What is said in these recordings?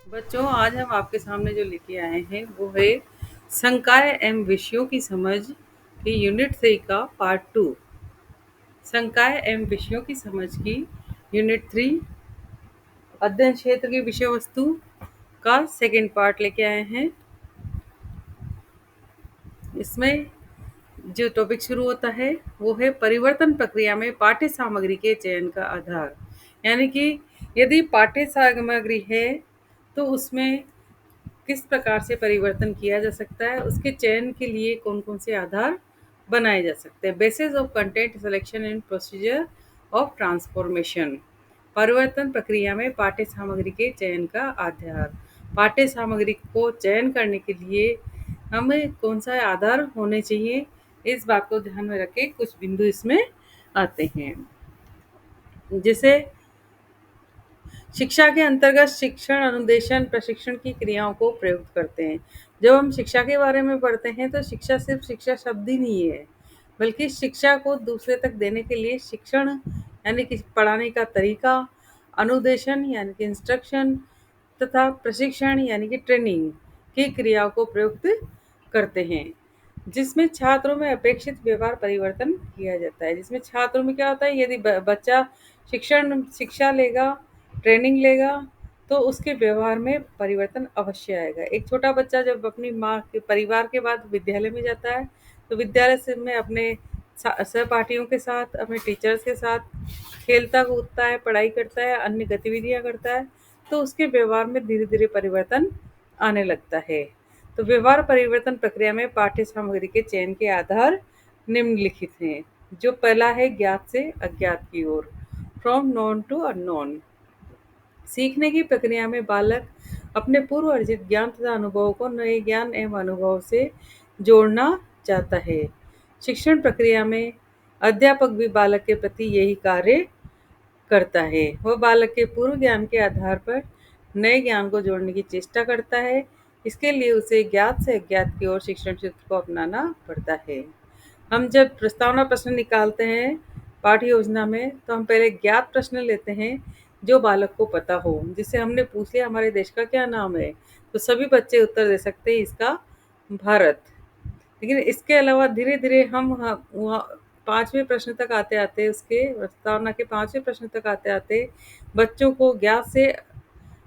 बच्चों, आज हम आपके सामने जो लेके आए हैं वो है संकाय एवं विषयों की समझ की यूनिट 3 का पार्ट 2। संकाय एवं विषयों की समझ की यूनिट 3 अध्ययन क्षेत्र की विषय वस्तु का सेकंड पार्ट लेके आए हैं। इसमें जो टॉपिक शुरू होता है वो है परिवर्तन प्रक्रिया में पाठ्य सामग्री के चयन का आधार। यानी कि यदि पाठ्य सामग्री है तो उसमें किस प्रकार से परिवर्तन किया जा सकता है, उसके चयन के लिए कौन कौन से आधार बनाए जा सकते हैं। Basis of content selection and procedure of transformation. परिवर्तन प्रक्रिया में पाठ्य सामग्री के चयन का आधार। पाठ्य सामग्री को चयन करने के लिए हमें कौन सा आधार होने चाहिए, इस बात को ध्यान में रखे कुछ बिंदु इसमें आते हैं। जैसे शिक्षा के अंतर्गत शिक्षण, अनुदेशन, प्रशिक्षण की क्रियाओं को प्रयुक्त करते हैं। जब हम शिक्षा के बारे में पढ़ते हैं तो शिक्षा सिर्फ शिक्षा शब्द ही नहीं है, बल्कि शिक्षा को दूसरे तक देने के लिए शिक्षण यानी कि पढ़ाने का तरीका, अनुदेशन यानी कि इंस्ट्रक्शन तथा प्रशिक्षण यानी कि ट्रेनिंग की क्रियाओं को प्रयुक्त करते हैं, जिसमें छात्रों में अपेक्षित व्यवहार परिवर्तन किया जाता है। जिसमें छात्रों में क्या होता है, यदि बच्चा शिक्षा लेगा, ट्रेनिंग लेगा, तो उसके व्यवहार में परिवर्तन अवश्य आएगा। एक छोटा बच्चा जब अपनी माँ के परिवार के बाद विद्यालय में जाता है तो विद्यालय से में अपने सहपाठियों के साथ, अपने टीचर्स के साथ खेलता कूदता है, पढ़ाई करता है, अन्य गतिविधियां करता है, तो उसके व्यवहार में धीरे धीरे परिवर्तन आने लगता है। तो व्यवहार परिवर्तन प्रक्रिया में पाठ्य सामग्री के चयन के आधार निम्नलिखित हैं। जो पहला है ज्ञात से अज्ञात की ओर, फ्रॉम नॉन टू अननोन। सीखने की प्रक्रिया में बालक अपने पूर्व अर्जित ज्ञान तथा अनुभवों को नए ज्ञान एवं अनुभव से जोड़ना चाहता है। शिक्षण प्रक्रिया में अध्यापक भी बालक के प्रति यही कार्य करता है। वह बालक के पूर्व ज्ञान के आधार पर नए ज्ञान को जोड़ने की चेष्टा करता है। इसके लिए उसे ज्ञात से अज्ञात की ओर शिक्षण क्षेत्र को अपनाना पड़ता है। हम जब प्रस्तावना प्रश्न निकालते हैं पाठ्य योजना में, तो हम पहले ज्ञात प्रश्न लेते हैं जो बालक को पता हो। जिससे हमने पूछ लिया हमारे देश का क्या नाम है, तो सभी बच्चे उत्तर दे सकते हैं इसका भारत। लेकिन इसके अलावा धीरे धीरे हम वहाँ 5वें प्रश्न तक आते आते, उसके प्रस्तावना के 5वें प्रश्न तक आते आते बच्चों को ज्ञात से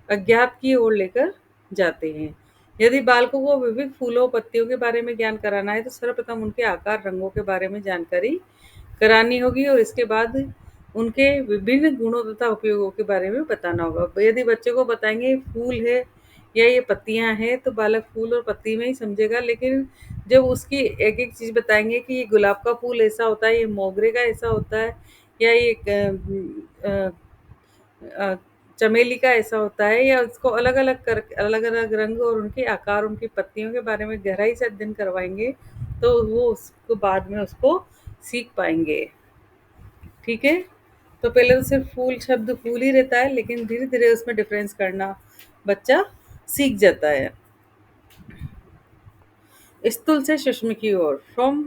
अज्ञात की ओर लेकर जाते हैं। यदि बालकों को विविध फूलों पत्तियों के बारे में ज्ञान कराना है तो सर्वप्रथम उनके आकार, रंगों के बारे में जानकारी करानी होगी और इसके बाद उनके विभिन्न गुणों तथा उपयोगों के बारे में बताना होगा। यदि बच्चे को बताएंगे फूल है या ये पत्तियां हैं तो बालक फूल और पत्ती में ही समझेगा। लेकिन जब उसकी एक एक चीज बताएंगे कि ये गुलाब का फूल ऐसा होता है, ये मोगरे का ऐसा होता है, या ये अ, चमेली का ऐसा होता है, या उसको अलग अलग कर अलग अलग रंग और उनके आकार, उनकी पत्तियों के बारे में गहराई से अध्ययन करवाएंगे तो वो उसको बाद में उसको सीख पाएंगे। ठीक है। तो पहले तो सिर्फ फूल शब्द फूल ही रहता है, लेकिन धीरे धीरे उसमें डिफरेंस करना बच्चा सीख जाता है। स्थूल से सूक्ष्म की ओर, फ्रॉम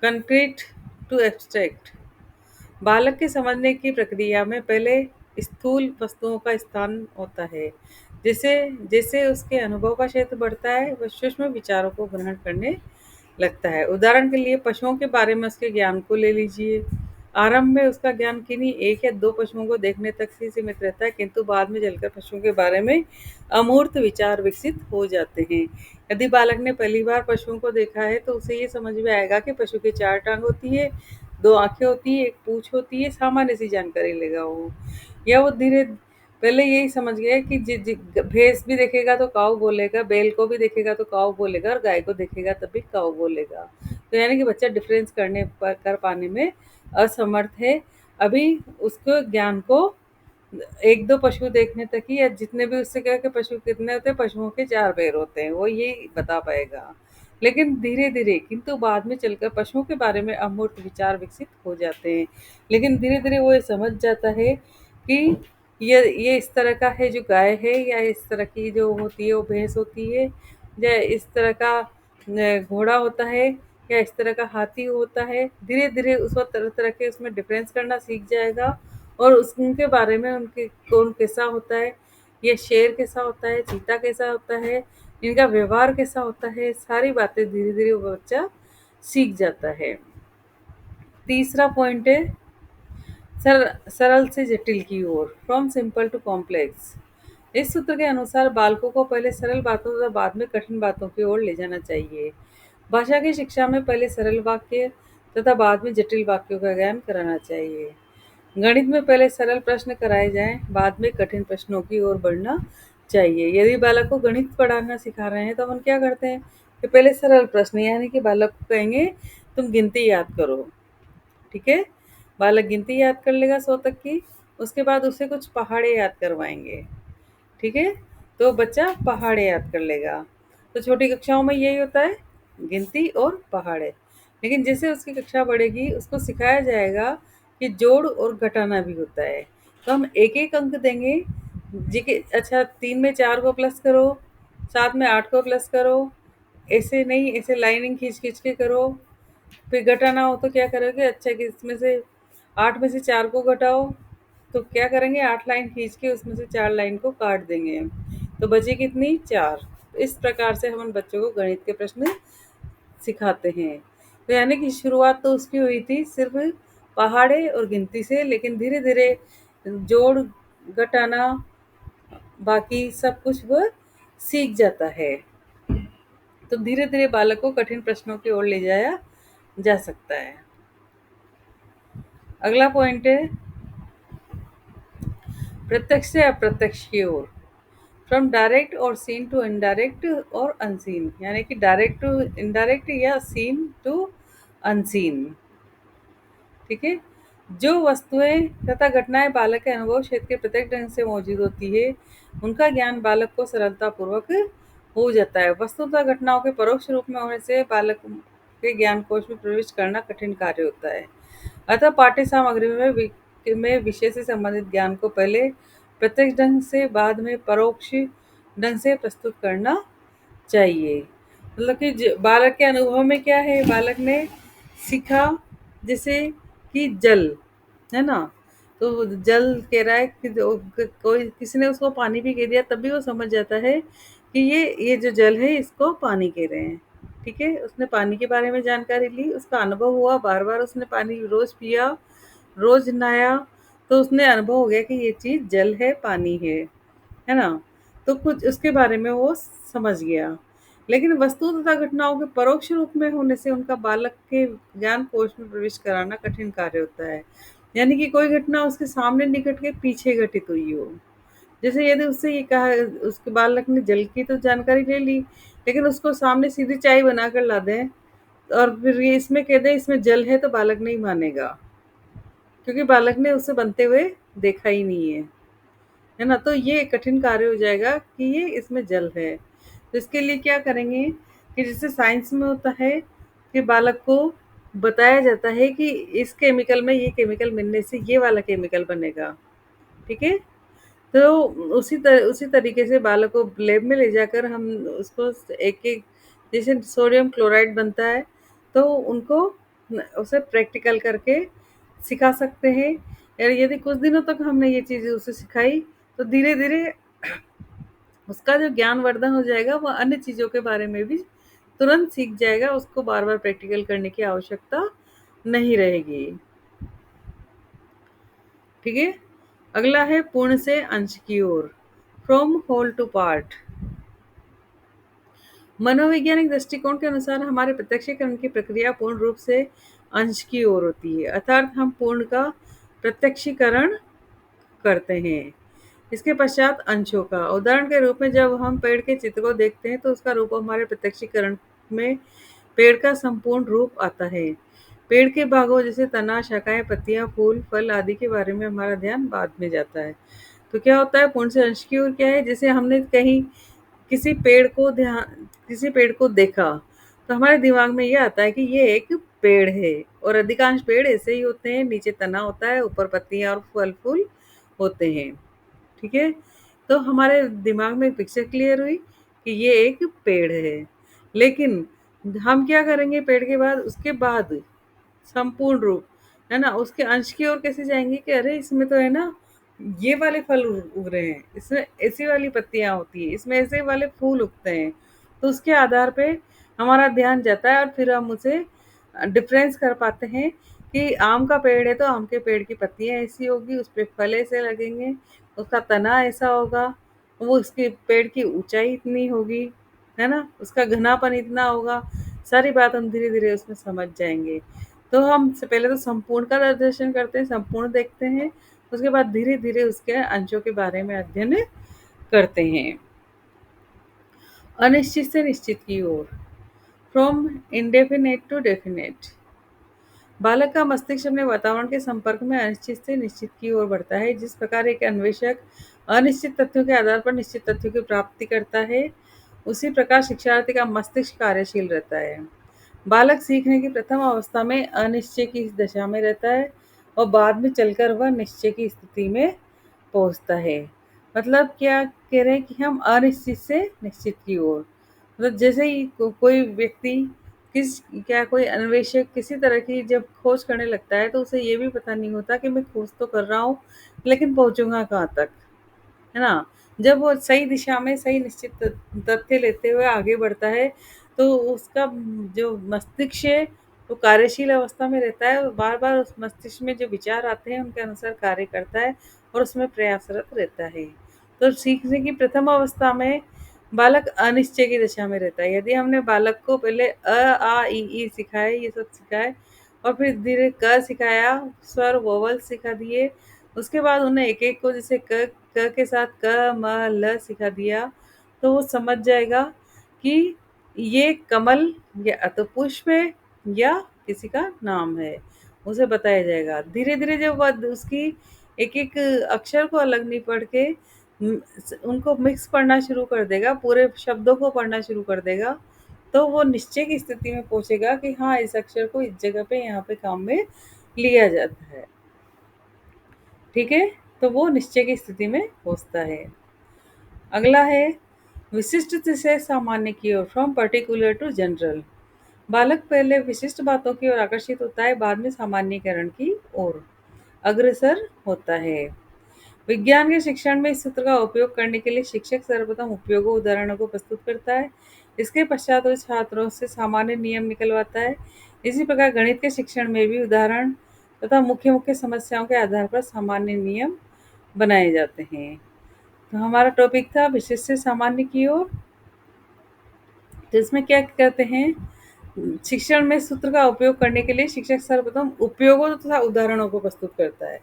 कंक्रीट टू एब्स्ट्रैक्ट। बालक के समझने की प्रक्रिया में पहले स्थूल वस्तुओं का स्थान होता है। जैसे जैसे उसके अनुभव का क्षेत्र बढ़ता है वह सूक्ष्म विचारों को ग्रहण करने लगता है। उदाहरण के लिए पशुओं के बारे में उसके ज्ञान को ले लीजिए। आरंभ में उसका ज्ञान किन्हीं एक या दो पशुओं को देखने तक ही सीमित रहता है, किंतु बाद में चलकर पशुओं के बारे में अमूर्त विचार विकसित हो जाते हैं। यदि बालक ने पहली बार पशुओं को देखा है तो उसे ये समझ में आएगा कि पशु की 4 टांग होती है, 2 आंखें होती है, एक पूंछ होती है, सामान्य सी जानकारी लेगा वो। या वो धीरे पहले यही समझ गया कि भैंस भी देखेगा तो काऊ बोलेगा, बैल को भी देखेगा तो काऊ बोलेगा, और गाय को देखेगा तब भी काऊ बोलेगा। तो यानी कि बच्चा डिफरेंस कर पाने में असमर्थ है। अभी उसको ज्ञान को एक दो पशु देखने तक ही, या जितने भी उससे कहा कि पशु कितने होते हैं, पशुओं के 4 पैर होते हैं, वो ये बता पाएगा। लेकिन धीरे धीरे, किंतु बाद में चलकर पशुओं के बारे में अमूर्त विचार विकसित हो जाते हैं। लेकिन धीरे धीरे वो ये समझ जाता है कि ये इस तरह का है जो गाय है, या इस तरह की जो होती है वो भैंस होती है, या इस तरह का घोड़ा होता है, या इस तरह का हाथी होता है। धीरे धीरे उसको तरह तरह के उसमें डिफरेंस करना सीख जाएगा, और उनके बारे में उनके कौन कैसा होता है, ये शेर कैसा होता है, चीता कैसा होता है, इनका व्यवहार कैसा होता है, सारी बातें धीरे धीरे वो बच्चा सीख जाता है। तीसरा पॉइंट है सरल से जटिल की ओर, फ्रॉम सिंपल टू कॉम्प्लेक्स। इस सूत्र के अनुसार बालकों को पहले सरल बातों तथा बाद में कठिन बातों की ओर ले जाना चाहिए। भाषा की शिक्षा में पहले सरल वाक्य तथा बाद में जटिल वाक्यों का ज्ञान कराना चाहिए। गणित में पहले सरल प्रश्न कराए जाएं, बाद में कठिन प्रश्नों की ओर बढ़ना चाहिए। यदि बालक को गणित पढ़ाना सिखा रहे हैं तो हम क्या करते हैं कि पहले सरल प्रश्न, यानी कि बालक को कहेंगे तुम गिनती याद करो। ठीक है, बालक गिनती याद कर लेगा 100 तक की, उसके बाद उसे कुछ पहाड़े याद करवाएंगे। ठीक है, तो बच्चा पहाड़े याद कर लेगा। तो छोटी कक्षाओं में यही होता है, गिनती और पहाड़े। लेकिन जैसे उसकी कक्षा बढ़ेगी उसको सिखाया जाएगा कि जोड़ और घटाना भी होता है। तो हम एक एक अंक देंगे जी के, अच्छा 3 में 4 को प्लस करो, 7 में 8 को प्लस करो, ऐसे नहीं, ऐसे लाइनिंग खींच खींच के करो। फिर घटाना हो तो क्या करोगे, अच्छा कि इसमें से 8 में से 4 को घटाओ, तो क्या करेंगे 8 लाइन खींच के उसमें से 4 लाइन को काट देंगे, तो बचे कितनी 4। इस प्रकार से हम बच्चों को गणित के प्रश्न सिखाते हैं। तो यानी कि शुरुआत तो उसकी हुई थी सिर्फ पहाड़े और गिनती से, लेकिन धीरे धीरे जोड़ घटाना बाकी सब कुछ वह सीख जाता है। तो धीरे धीरे बालक को कठिन प्रश्नों की ओर ले जाया जा सकता है। अगला पॉइंट है प्रत्यक्ष से अप्रत्यक्ष की ओर, फ्रॉम डायरेक्ट और सीन टू इनडायरेक्ट और अनसीन, यानी कि डायरेक्ट टू इनडायरेक्ट या सीन टू अनसीन। ठीक है, जो वस्तुएं तथा घटनाएं बालक के अनुभव क्षेत्र के प्रत्येक ढंग से मौजूद होती है उनका ज्ञान बालक को सरलता पूर्वक हो जाता है। वस्तु तथा घटनाओं के परोक्ष रूप में होने से बालक के ज्ञान कोश में प्रवेश करना कठिन कार्य होता है। अतः पाठ्य सामग्री में विषय से संबंधित ज्ञान को पहले प्रत्यक्ष ढंग से, बाद में परोक्ष ढंग से प्रस्तुत करना चाहिए। मतलब कि बालक के अनुभव में क्या है, बालक ने सीखा जैसे कि जल है ना, तो जल कह रहा है कि कोई किसी ने उसको पानी भी कह दिया तब भी वो समझ जाता है कि ये जो जल है इसको पानी कह रहे हैं। ठीक है, उसने पानी के बारे में जानकारी ली, उसका अनुभव हुआ, बार बार उसने पानी रोज पिया, रोज नहाया, तो उसने अनुभव हो गया कि ये चीज जल है, पानी है ना। तो कुछ उसके बारे में वो समझ गया। लेकिन वस्तु तथा घटनाओं के परोक्ष रूप में होने से उनका बालक के ज्ञान कोश में प्रवेश कराना कठिन कार्य होता है। यानी कि कोई घटना उसके सामने नहीं घट के पीछे घटित हुई हो। जैसे यदि उससे ये कहा, उसके बालक ने जल की तो जानकारी ले ली, लेकिन उसको सामने सीधी चाय बनाकर ला दें और फिर ये इसमें कह दें इसमें जल है, तो बालक नहीं मानेगा, क्योंकि बालक ने उसे बनते हुए देखा ही नहीं है ना। तो ये कठिन कार्य हो जाएगा कि ये इसमें जल है। तो इसके लिए क्या करेंगे कि जैसे साइंस में होता है कि बालक को बताया जाता है कि इस केमिकल में ये केमिकल मिलने से ये वाला केमिकल बनेगा। ठीक है, तो उसी तरीके से बालक को लैब में ले जाकर हम उसको एक एक, जैसे सोडियम क्लोराइड बनता है तो उनको उसे प्रैक्टिकल करके सिखा सकते हैं। और यदि कुछ दिनों तक हमने ये चीज़ उसे सिखाई तो धीरे धीरे उसका जो ज्ञान वर्धन हो जाएगा, वह अन्य चीज़ों के बारे में भी तुरंत सीख जाएगा, उसको बार बार प्रैक्टिकल करने की आवश्यकता नहीं रहेगी। ठीक है, अगला है पूर्ण से अंश की ओर, फ्रॉम होल टू पार्ट। मनोवैज्ञानिक दृष्टिकोण के अनुसार हमारे प्रत्यक्षीकरण की प्रक्रिया पूर्ण रूप से अंश की ओर होती है, अर्थात हम पूर्ण का प्रत्यक्षीकरण करते हैं, इसके पश्चात अंशों का। उदाहरण के रूप में जब हम पेड़ के चित्र को देखते हैं तो उसका रूप हमारे प्रत्यक्षीकरण में पेड़ का संपूर्ण रूप आता है। पेड़ के भागों जैसे तना, शाखाएं, पत्तियां, फूल, फल आदि के बारे में हमारा ध्यान बाद में जाता है। तो क्या होता है पूर्ण से अंश की ओर, क्या है, जैसे हमने कहीं किसी पेड़ को देखा तो हमारे दिमाग में ये आता है कि ये एक पेड़ है, और अधिकांश पेड़ ऐसे ही होते हैं, नीचे तना होता है, ऊपर पत्तियां और फल फूल होते हैं। ठीक है, तो हमारे दिमाग में पिक्चर क्लियर हुई कि ये एक पेड़ है। लेकिन हम क्या करेंगे पेड़ के बाद, उसके बाद संपूर्ण रूप है ना, उसके अंश की ओर कैसे जाएंगे कि अरे इसमें तो है ना ये वाले फल उग रहे हैं, इसमें ऐसी वाली पत्तियां होती है, इसमें ऐसे वाले फूल उगते हैं। तो उसके आधार पे हमारा ध्यान जाता है और फिर हम उसे डिफरेंस कर पाते हैं कि आम का पेड़ है तो आम के पेड़ की पत्तियां ऐसी होगी, उस पे फल ऐसे लगेंगे, उसका तना ऐसा होगा, वो उसके पेड़ की ऊंचाई इतनी होगी, है ना, उसका घनापन इतना होगा। सारी बात हम धीरे धीरे उसमें समझ जाएंगे। तो हम से पहले तो संपूर्ण का दर्शन करते हैं, संपूर्ण देखते हैं, उसके बाद धीरे धीरे उसके अंशों के बारे में अध्ययन करते हैं। अनिश्चित से निश्चित की ओर, फ्रॉम इंडेफिनेट टू डेफिनेट। बालक का मस्तिष्क अपने वातावरण के संपर्क में अनिश्चित से निश्चित की ओर बढ़ता है। जिस प्रकार एक अन्वेषक अनिश्चित तथ्यों के आधार पर निश्चित तथ्यों की प्राप्ति करता है, उसी प्रकार शिक्षार्थी का मस्तिष्क कार्यशील रहता है। बालक सीखने की प्रथम अवस्था में अनिश्चय की दशा में रहता है और बाद में चलकर वह निश्चय की स्थिति में पहुंचता है। मतलब क्या कह रहे हैं कि हम अनिश्चित से निश्चित की ओर, मतलब जैसे ही कोई व्यक्ति किस क्या कोई अन्वेषक किसी तरह की जब खोज करने लगता है तो उसे ये भी पता नहीं होता कि मैं खोज तो कर रहा हूँ लेकिन पहुंचूंगा कहाँ तक, है ना। जब वो सही दिशा में सही निश्चित तथ्य लेते हुए आगे बढ़ता है तो उसका जो मस्तिष्क है वो कार्यशील अवस्था में रहता है और बार बार उस मस्तिष्क में जो विचार आते हैं उनके अनुसार कार्य करता है और उसमें प्रयासरत रहता है। तो सीखने की प्रथम अवस्था में बालक अनिश्चय की दशा में रहता है। यदि हमने बालक को पहले आ ई सिखाए, ये सब सिखाए और फिर धीरे क सिखाया, स्वर वोवल सिखा दिए, उसके बाद उन्हें एक एक को जैसे क के साथ क म ल सिखा दिया, तो वो समझ जाएगा कि ये कमल या तो पुष्प है या किसी का नाम है, उसे बताया जाएगा। धीरे धीरे जब वह उसकी एक एक अक्षर को अलग नहीं पढ़ के उनको मिक्स पढ़ना शुरू कर देगा, पूरे शब्दों को पढ़ना शुरू कर देगा, तो वो निश्चय की स्थिति में पहुंचेगा कि हाँ इस अक्षर को इस जगह पे यहाँ पे काम में लिया जाता है। ठीक है, तो वो निश्चय की स्थिति में पहुंचता है। अगला है विशिष्ट से सामान्य की ओर, फ्रॉम पर्टिकुलर टू जनरल। बालक पहले विशिष्ट बातों की ओर आकर्षित होता है, बाद में सामान्यकरण की ओर अग्रसर होता है। विज्ञान के शिक्षण में इस सूत्र का उपयोग करने के लिए शिक्षक सर्वप्रथम उपयोगों उदाहरणों को प्रस्तुत करता है। इसके पश्चात वह छात्रों से सामान्य नियम निकलवाता है। इसी प्रकार गणित के शिक्षण में भी उदाहरण तथा मुख्य मुख्य समस्याओं के आधार पर सामान्य नियम बनाए जाते हैं। तो हमारा टॉपिक था विशिष्ट से सामान्य की ओर। तो इसमें क्या करते हैं, शिक्षण में सूत्र का उपयोग करने के लिए शिक्षक सर्वप्रथम उपयोगों तथा उदाहरणों को प्रस्तुत करता है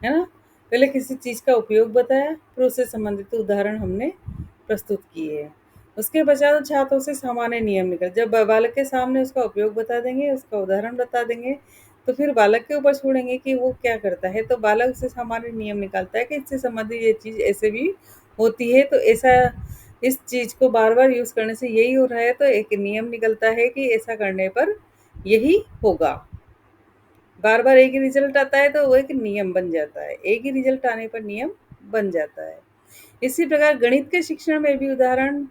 ना। पहले किसी चीज का उपयोग बताया, फिर उससे संबंधित उदाहरण हमने प्रस्तुत किए। उसके पश्चात छात्रों से सामान्य नियम निकल, जब बालक के सामने उसका उपयोग बता देंगे, उसका उदाहरण बता देंगे, तो फिर बालक के ऊपर छोड़ेंगे कि वो क्या करता है। तो बालक उससे सामान्य नियम निकालता है कि इससे संबंधित ये चीज ऐसे भी होती है, तो ऐसा इस चीज को बार बार यूज करने से यही हो रहा है, तो एक नियम निकलता है कि ऐसा करने पर यही होगा। बार बार एक ही रिजल्ट आता है तो वो एक नियम बन जाता है, एक ही रिजल्ट आने पर नियम बन जाता है। इसी प्रकार गणित के शिक्षण में भी उदाहरण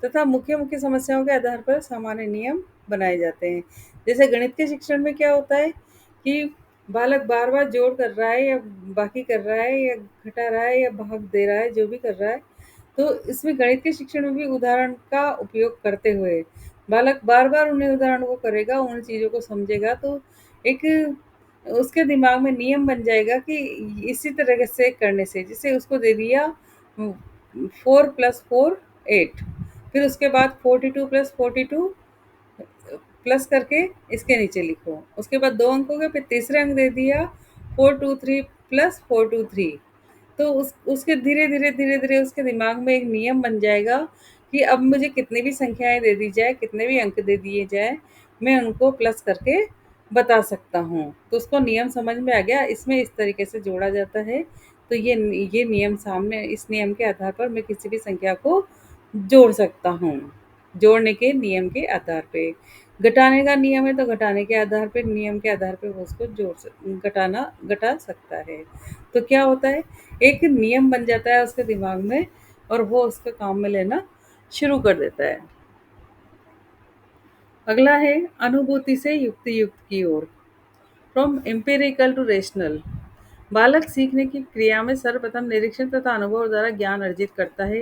तथा मुख्य मुख्य समस्याओं के आधार पर सामान्य नियम बनाए जाते हैं। जैसे गणित के शिक्षण में क्या होता है कि बालक बार बार जोड़ कर रहा है या बाकी कर रहा है या घटा रहा है या भाग दे रहा है, जो भी कर रहा है, तो इसमें गणित के शिक्षण में भी उदाहरण का उपयोग करते हुए बालक बार बार उन्हें उदाहरणों को करेगा, उन चीज़ों को समझेगा, तो एक उसके दिमाग में नियम बन जाएगा कि इसी तरह से करने से, जैसे उसको दे दिया 4+4 8, फिर उसके बाद 42+42 प्लस करके इसके नीचे लिखो, उसके बाद 2 अंकों के, फिर तीसरे अंक दे दिया 423+423। तो उसके धीरे धीरे उसके दिमाग में एक नियम बन जाएगा कि अब मुझे कितनी भी संख्याएं दे दी जाए, कितने भी अंक दे दिए जाए, मैं उनको प्लस करके बता सकता हूँ। तो उसको नियम समझ में आ गया, इसमें इस तरीके से जोड़ा जाता है। तो ये नियम सामने, इस नियम के आधार पर मैं किसी भी संख्या को जोड़ सकता हूँ। जोड़ने के नियम के आधार पे, घटाने का नियम है तो घटाने के आधार पे, नियम के आधार पे वो उसको घटा सकता है। तो क्या होता है, एक नियम बन जाता है उसके दिमाग में और वो उसका काम में लेना शुरू कर देता है। अगला है अनुभूति से युक्ति युक्त की ओर, फ्रॉम एम्पिरिकल टू रेशनल। बालक सीखने की क्रिया में सर्वप्रथम निरीक्षण तथा अनुभव द्वारा ज्ञान अर्जित करता है,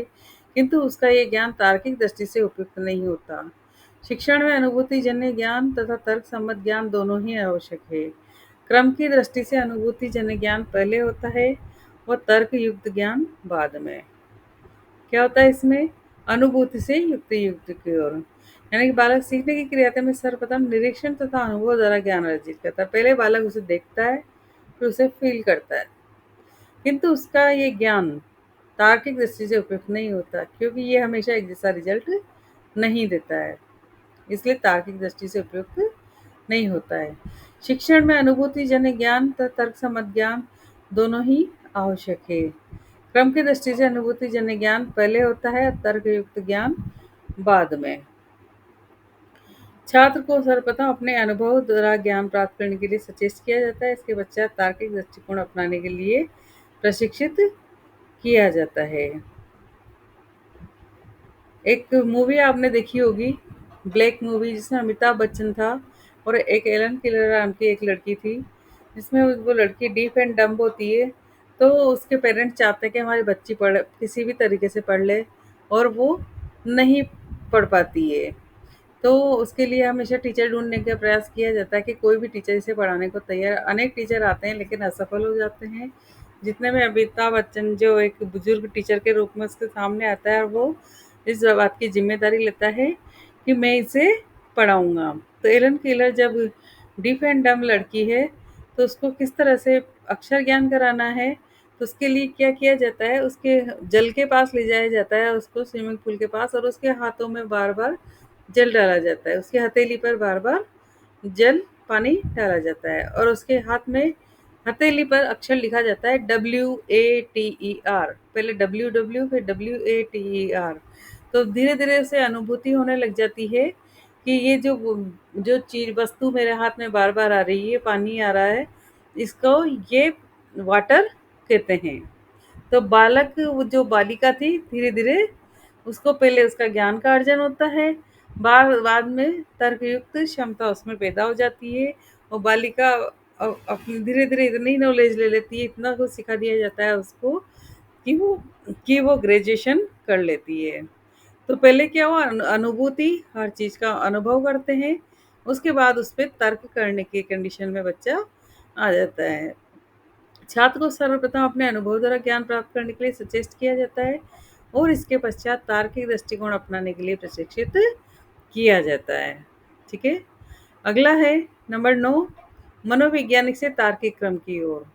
किंतु उसका ये ज्ञान तार्किक दृष्टि से उपयुक्त नहीं होता। शिक्षण में अनुभूति जन्य ज्ञान तथा तर्क सम्मत ज्ञान दोनों ही आवश्यक है। क्रम की दृष्टि से अनुभूति जन्य ज्ञान पहले होता है और तर्क युक्त ज्ञान बाद में। क्या होता है इसमें? अनुभूति से युक्ति युक्त की ओर, यानी कि बालक सीखने की क्रिया में सर्वप्रथम निरीक्षण तथा अनुभव द्वारा ज्ञान अर्जित करता है। पहले बालक उसे देखता है, फिर उसे फील करता है, किंतु उसका ये ज्ञान तार्किक दृष्टि से उपयुक्त नहीं होता, क्योंकि ये हमेशा एक जैसा रिजल्ट नहीं देता है, इसलिए तार्किक दृष्टि से उपयुक्त नहीं होता है। शिक्षण में अनुभूति जन्य ज्ञान तथा तर्क सम्मत ज्ञान दोनों ही आवश्यक है। क्रम की दृष्टि से अनुभूति जन्य ज्ञान पहले होता है और तर्क युक्त ज्ञान बाद में। छात्र को सर्वप्रथम अपने अनुभव द्वारा ज्ञान प्राप्त करने के लिए सचेत किया जाता है। इसके पश्चात तार्किक दृष्टिकोण अपनाने के लिए प्रशिक्षित किया जाता है। एक मूवी आपने देखी होगी, ब्लैक मूवी, जिसमें अमिताभ बच्चन था और एक एलन किलर नाम की एक लड़की थी, जिसमें वो लड़की डीफ एंड डम्ब होती है। तो उसके पेरेंट्स चाहते हैं कि हमारी बच्ची पढ़ किसी भी तरीके से पढ़ ले, और वो नहीं पढ़ पाती है। तो उसके लिए हमेशा टीचर ढूँढने का प्रयास किया जाता है कि कोई भी टीचर इसे पढ़ाने को तैयार, अनेक टीचर आते हैं लेकिन असफल हो जाते हैं। जितने में अमिताभ बच्चन जो एक बुजुर्ग टीचर के रूप में उसके सामने आता है, और वो इस बात की जिम्मेदारी लेता है कि मैं इसे पढ़ाऊँगा। तो एलन केलर जब डीफ एंड डम्ब लड़की है, तो उसको किस तरह से अक्षर ज्ञान कराना है, तो उसके लिए क्या किया जाता है, उसके जल के पास ले जाया जाता है, उसको स्विमिंग पूल के पास, और उसके हाथों में बार-बार जल डाला जाता है, उसकी हथेली पर बार-बार जल पानी डाला जाता है, और उसके हाथ में हथेली पर अक्षर लिखा जाता है WATER। पहले WW फिर WATER। तो धीरे-धीरे उसे अनुभूति होने लग जाती है कि ये जो चीज़ वस्तु मेरे हाथ में बार-बार आ रही है, पानी आ रहा है, इसको ये वाटर कहते हैं। तो बालक, वो जो बालिका थी, धीरे-धीरे उसको पहले उसका ज्ञान का अर्जन होता है, बाद में तर्कयुक्त क्षमता उसमें पैदा हो जाती है, और बालिका अपनी धीरे-धीरे इतनी नॉलेज ले लेती है, इतना कुछ सिखा दिया जाता है उसको कि वो ग्रेजुएशन कर लेती है। तो पहले क्या हुआ, अनुभूति, हर चीज़ का अनुभव करते हैं, उसके बाद उस पे तर्क करने की कंडीशन में बच्चा आ जाता है। छात्र को सर्वप्रथम अपने अनुभव द्वारा ज्ञान प्राप्त करने के लिए सचेत किया जाता है, और इसके पश्चात तार्किक दृष्टिकोण अपनाने के लिए प्रशिक्षित किया जाता है। ठीक है। अगला है नंबर 9, मनोवैज्ञानिक से तार्किक क्रम की ओर,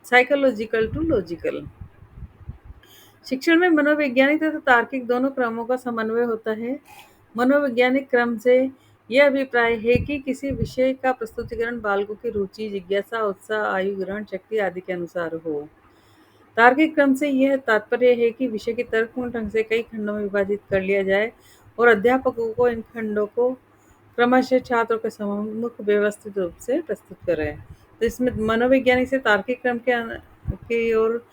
साइकोलॉजिकल टू लॉजिकल। शिक्षण में मनोवैज्ञानिक तथा तार्किक दोनों क्रमों का समन्वय होता है। मनोवैज्ञानिक क्रम से यह अभिप्राय है कि किसी विषय का प्रस्तुतिकरण बालकों की रुचि, जिज्ञासा, उत्साह, आयु, ग्रहण शक्ति आदि के अनुसार हो। तार्किक क्रम से यह तात्पर्य है कि विषय की तर्कपूर्ण ढंग से कई खंडों में विभाजित कर लिया जाए, और अध्यापकों को इन खंडों को क्रमशः छात्रों के सम्मुख व्यवस्थित रूप से प्रस्तुत करें। तो इसमें मनोवैज्ञानिक से तार्किक क्रम की ओर,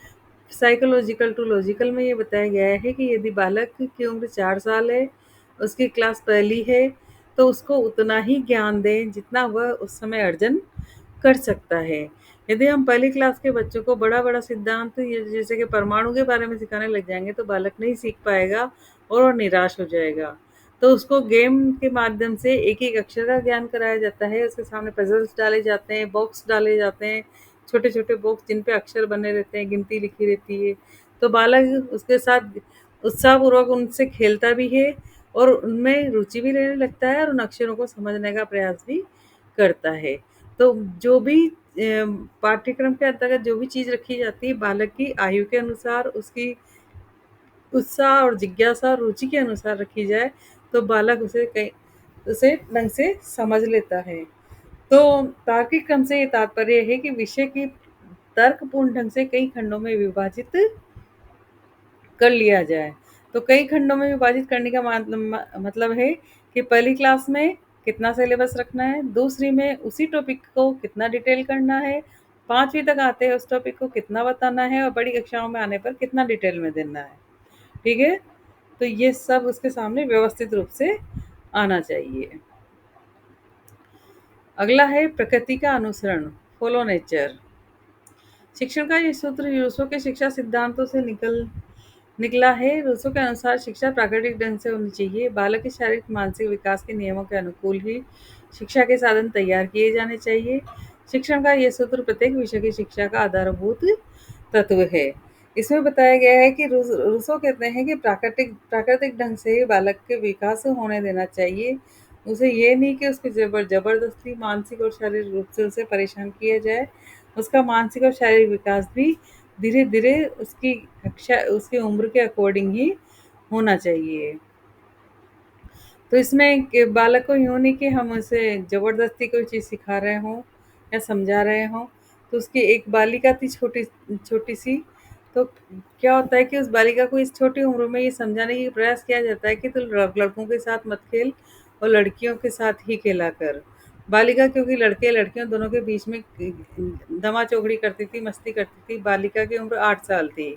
साइकोलॉजिकल टू लॉजिकल में ये बताया गया है कि यदि बालक की उम्र 4 साल है, उसकी क्लास पहली है, तो उसको उतना ही ज्ञान दें जितना वह उस समय अर्जन कर सकता है। यदि हम पहली क्लास के बच्चों को बड़ा-बड़ा सिद्धांत, जैसे कि परमाणु के बारे में सिखाने लग जाएँगे, तो बालक नहीं सीख पाएगा और वो निराश हो जाएगा। तो उसको गेम के माध्यम से एक-एक अक्षर का ज्ञान कराया जाता है, उसके सामने पज़ल्स डाले जाते हैं, बॉक्स डाले जाते हैं, छोटे-छोटे बॉक्स जिन पे अक्षर बने रहते हैं, गिनती लिखी रहती है। तो बालक उसके साथ उत्साहपूर्वक उनसे खेलता भी है, और उनमें रुचि भी लेने लगता है, और उन अक्षरों को समझने का प्रयास भी करता है। तो जो भी पाठ्यक्रम के अंतर्गत जो भी चीज़ रखी जाती है, बालक की आयु के अनुसार, उसकी उत्साह और जिज्ञासा, रुचि के अनुसार रखी जाए, तो बालक उसे ढंग से समझ लेता है। तो तार्किक क्रम से ये तात्पर्य है कि विषय की तर्कपूर्ण ढंग से कई खंडों में विभाजित कर लिया जाए। तो कई खंडों में विभाजित करने का मतलब है कि पहली क्लास में कितना सिलेबस रखना है, दूसरी में उसी टॉपिक को कितना डिटेल करना है, 5वीं तक आते हैं उस टॉपिक को कितना बताना है, और बड़ी कक्षाओं में आने पर कितना डिटेल में देना है। ठीक है? तो ये सब उसके सामने व्यवस्थित रूप से आना चाहिए। अगला है प्रकृति का अनुसरण, फॉलो नेचर। शिक्षण का ये सूत्र रूसो के शिक्षा सिद्धांतों से निकला है। रूसो के अनुसार शिक्षा प्राकृतिक ढंग से होनी चाहिए। बालक के शारीरिक मानसिक विकास के नियमों के अनुकूल ही शिक्षा के साधन तैयार किए जाने चाहिए। शिक्षण का ये सूत्र प्रत्येक विषय की शिक्षा का आधारभूत तत्व है। इसमें बताया गया है कि रूसो कहते हैं कि प्राकृतिक प्राकृतिक ढंग से ही बालक के विकास होने देना चाहिए। उसे ये नहीं कि उसके जबरदस्ती मानसिक और शारीरिक रूप से उसे परेशान किया जाए। उसका मानसिक और शारीरिक विकास भी धीरे धीरे उसकी कक्षा उसकी उम्र के अकॉर्डिंग ही होना चाहिए। तो इसमें बालक को यूं नहीं कि हम उसे जबरदस्ती कोई चीज़ सिखा रहे हों या समझा रहे हों। तो उसकी एक बालिका थी छोटी छोटी सी। तो क्या होता है कि उस बालिका को इस छोटी उम्र में ये समझाने की प्रयास किया जाता है कि तुम लड़कों के साथ मत खेल और लड़कियों के साथ ही खेला कर। बालिका क्योंकि लड़के लड़कियों दोनों के बीच में दमा चौकड़ी करती थी, मस्ती करती थी। बालिका की उम्र 8 साल थी।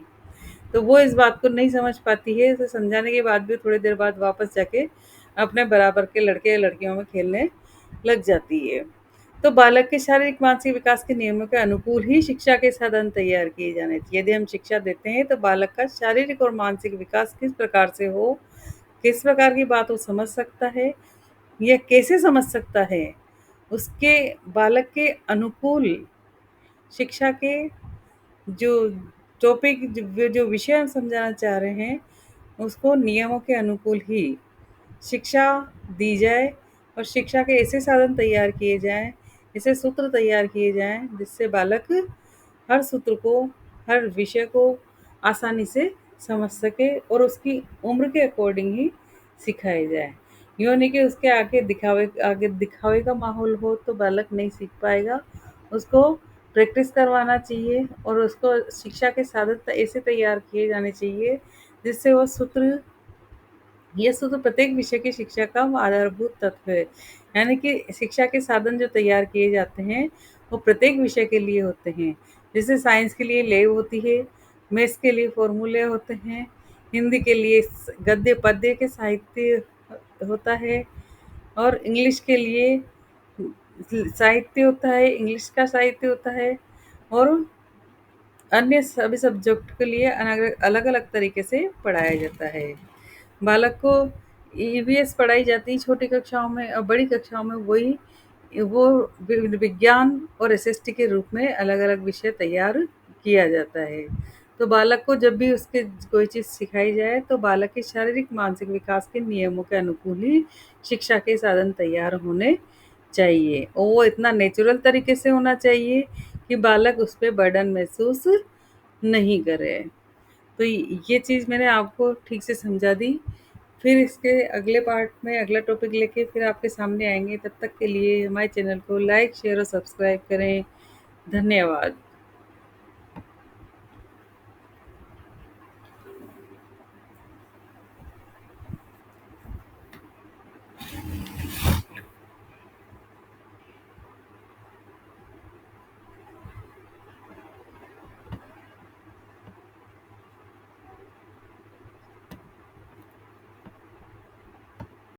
तो वो इस बात को नहीं समझ पाती है। उसे समझाने के बाद भी थोड़ी देर बाद वापस जाके अपने बराबर के लड़के या लड़कियों में खेलने लग जाती है। तो बालक के शारीरिक मानसिक विकास के नियमों के अनुकूल ही शिक्षा के साधन तैयार किए जाने चाहिए। यदि हम शिक्षा देते हैं तो बालक का शारीरिक और मानसिक विकास किस प्रकार से हो, किस प्रकार की बात वो समझ सकता है, यह कैसे समझ सकता है, उसके बालक के अनुकूल शिक्षा के जो टॉपिक जो विषय हम समझाना चाह रहे हैं उसको नियमों के अनुकूल ही शिक्षा दी जाए और शिक्षा के ऐसे साधन तैयार किए जाएं, ऐसे सूत्र तैयार किए जाएं जिससे बालक हर सूत्र को, हर विषय को आसानी से समझ सके और उसकी उम्र के अकॉर्डिंग ही सिखाए जाए। यूँ नहीं कि उसके आगे दिखावे का माहौल हो तो बालक नहीं सीख पाएगा। उसको प्रैक्टिस करवाना चाहिए और उसको शिक्षा के साधन ऐसे तैयार किए जाने चाहिए जिससे वो सूत्र ये सूत्र प्रत्येक विषय की शिक्षा का आधारभूत तत्व है। यानी कि शिक्षा के साधन जो तैयार किए जाते हैं वो प्रत्येक विषय के लिए होते हैं। जैसे साइंस के लिए लैब होती है, मैथ्स के लिए फॉर्मूले होते हैं, हिंदी के लिए गद्य पद्य के साहित्य होता है और इंग्लिश के लिए साहित्य होता है, इंग्लिश का साहित्य होता है और अन्य सभी सब्जेक्ट के लिए अलग अलग तरीके से पढ़ाया जाता है। बालक को ईवीएस पढ़ाई जाती है छोटी कक्षाओं में और बड़ी कक्षाओं में वो विज्ञान और एसएसटी के रूप में अलग अलग विषय तैयार किया जाता है। तो बालक को जब भी उसके कोई चीज़ सिखाई जाए तो बालक के शारीरिक मानसिक विकास के नियमों के अनुकूल ही शिक्षा के साधन तैयार होने चाहिए और वो इतना नेचुरल तरीके से होना चाहिए कि बालक उस पर बर्डन महसूस नहीं करे। तो ये चीज़ मैंने आपको ठीक से समझा दी। फिर इसके अगले पार्ट में अगला टॉपिक लेके फिर आपके सामने आएंगे। तब तक के लिए हमारे चैनल को लाइक शेयर और सब्सक्राइब करें। धन्यवाद।